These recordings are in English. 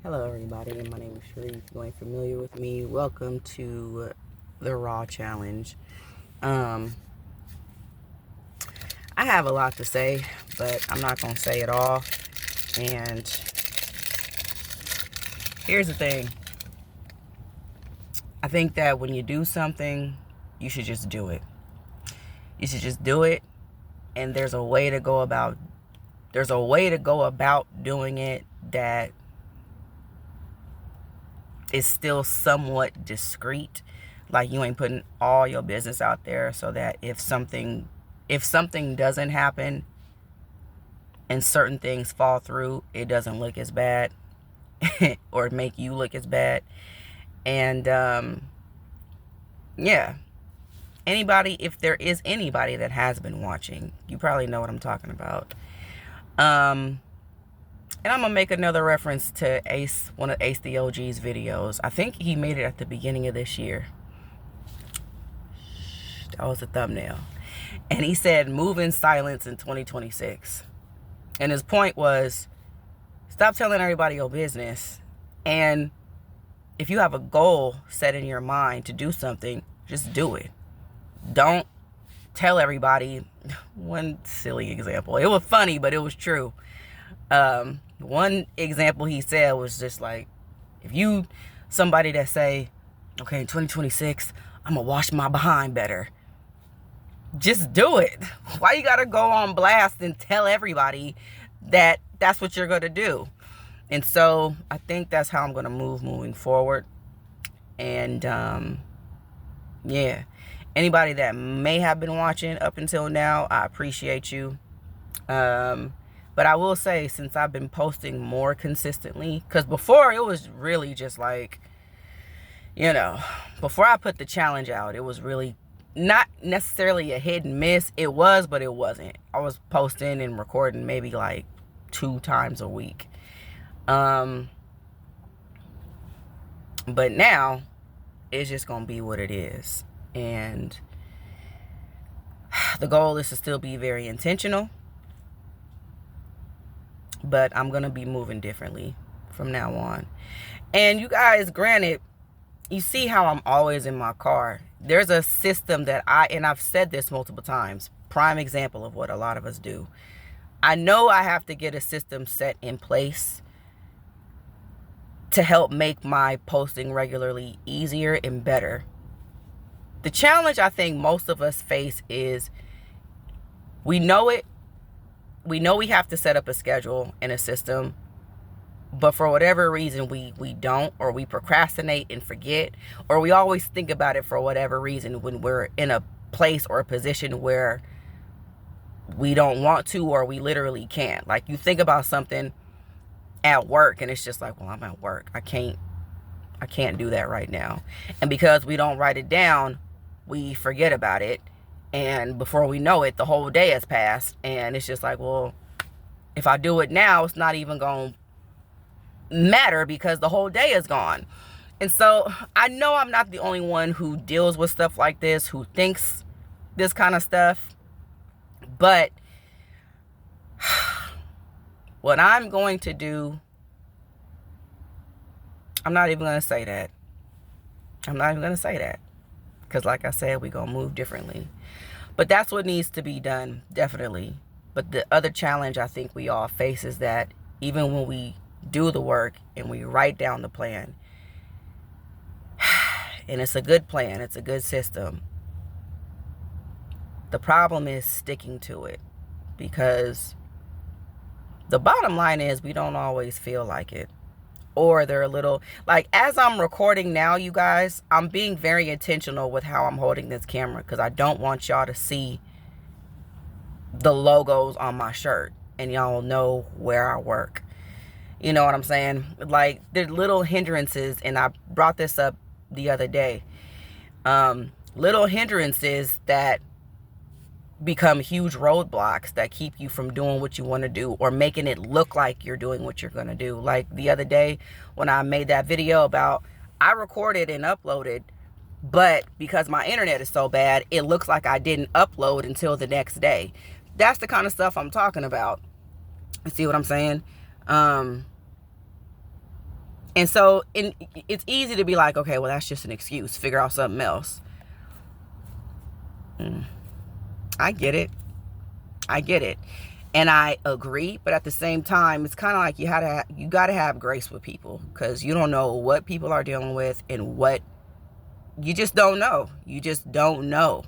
Hello everybody, my name is Sheree. If you ain't familiar with me, welcome to the Raw Challenge. I have a lot to say, but I'm not going to say it all. And here's the thing. I think that when you do something, you should just do it. You should just do it, and there's a way to go about doing it that is still somewhat discreet. Like, you ain't putting all your business out there, so that if something doesn't happen and certain things fall through, it doesn't look as bad or make you look as bad. And yeah, if there is anybody that has been watching, you probably know what I'm talking about. And I'm gonna make another reference to Ace, one of Ace the OG's videos. I think he made it at the beginning of this year. That was the thumbnail. And he said, move in silence in 2026. And his point was, stop telling everybody your business. And if you have a goal set in your mind to do something, just do it. Don't tell everybody. One silly example. It was funny, but it was true. One example he said was just like, if you, somebody that say, okay, in 2026, I'm gonna wash my behind better. Just do it. Why you gotta go on blast and tell everybody that that's what you're gonna do? And so I think that's how I'm gonna moving forward. And yeah, anybody that may have been watching up until now, I appreciate you. But I will say, since I've been posting more consistently, because before it was really just like, before I put the challenge out, it was really not necessarily a hit and miss. It was, but it wasn't. I was posting and recording maybe like 2 times a week. But now it's just gonna be what it is. And the goal is to still be very intentional, but I'm gonna be moving differently from now on. And you guys, granted, you see how I'm always in my car. There's a system that I've said this multiple times, prime example of what a lot of us do. I know I have to get a system set in place to help make my posting regularly easier and better. The challenge I think most of us face is, we know it. We know we have to set up a schedule and a system, but for whatever reason, we don't, or we procrastinate and forget, or we always think about it for whatever reason when we're in a place or a position where we don't want to, or we literally can't. Like, you think about something at work and it's just like, well, I'm at work. I can't do that right now. And because we don't write it down, we forget about it. And before we know it, the whole day has passed. And it's just like, well, if I do it now, it's not even going to matter because the whole day is gone. And so I know I'm not the only one who deals with stuff like this, who thinks this kind of stuff. But what I'm going to do, I'm not even going to say that. I'm not even going to say that. Because like I said, we're going to move differently. But that's what needs to be done, definitely. But the other challenge I think we all face is that even when we do the work and we write down the plan, and it's a good plan, it's a good system, the problem is sticking to it. Because the bottom line is, we don't always feel like it. Or they're a little, like, as I'm recording now, you guys, I'm being very intentional with how I'm holding this camera, because I don't want y'all to see the logos on my shirt and y'all know where I work. You know what I'm saying? Like, there's little hindrances, and I brought this up the other day. Little hindrances that become huge roadblocks that keep you from doing what you want to do, or making it look like you're doing what you're going to do. Like the other day when I made that video about, I recorded and uploaded, but because my internet is so bad, it looks like I didn't upload until the next day. That's the kind of stuff I'm talking about. You see what I'm saying? And so it's easy to be like, okay, well, that's just an excuse. Figure out something else. I get it. I get it. And I agree. But at the same time, it's kind of like you got to have grace with people, because you don't know what people are dealing with, and what you just don't know. You just don't know.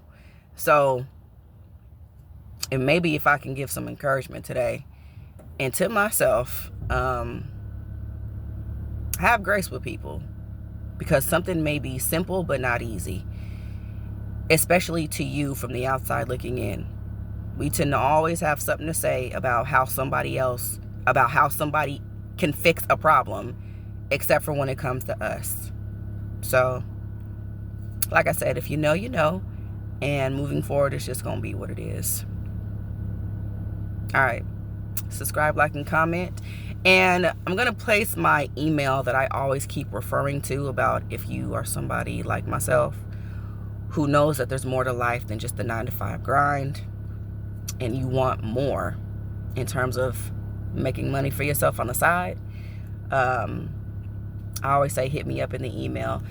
So, and maybe if I can give some encouragement today, and to myself, have grace with people, because something may be simple but not easy, especially to you from the outside looking in. We tend to always have something to say about how somebody can fix a problem, except for when it comes to us. So, like I said, if you know, you know, and moving forward, it's just going to be what it is. All right. Subscribe, like, and comment. And I'm going to place my email that I always keep referring to, about if you are somebody like myself who knows that there's more to life than just the 9-to-5 grind, and you want more in terms of making money for yourself on the side. I always say hit me up in the email.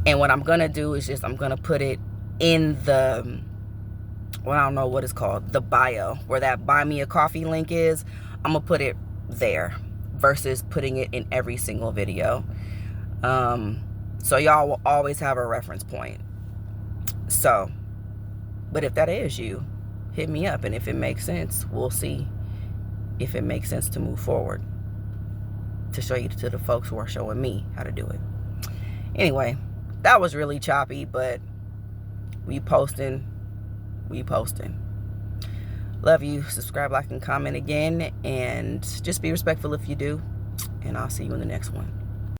And what I'm going to do is I'm going to put it in the, well, I don't know what it's called, the bio, where that buy me a coffee link is. I'm going to put it there versus putting it in every single video. So y'all will always have a reference point. So, but if that is you, hit me up. And if it makes sense, we'll see if it makes sense to move forward, to show you to the folks who are showing me how to do it. Anyway, that was really choppy, but we posting. Love you. Subscribe, like, and comment again, and just be respectful if you do. And I'll see you in the next one.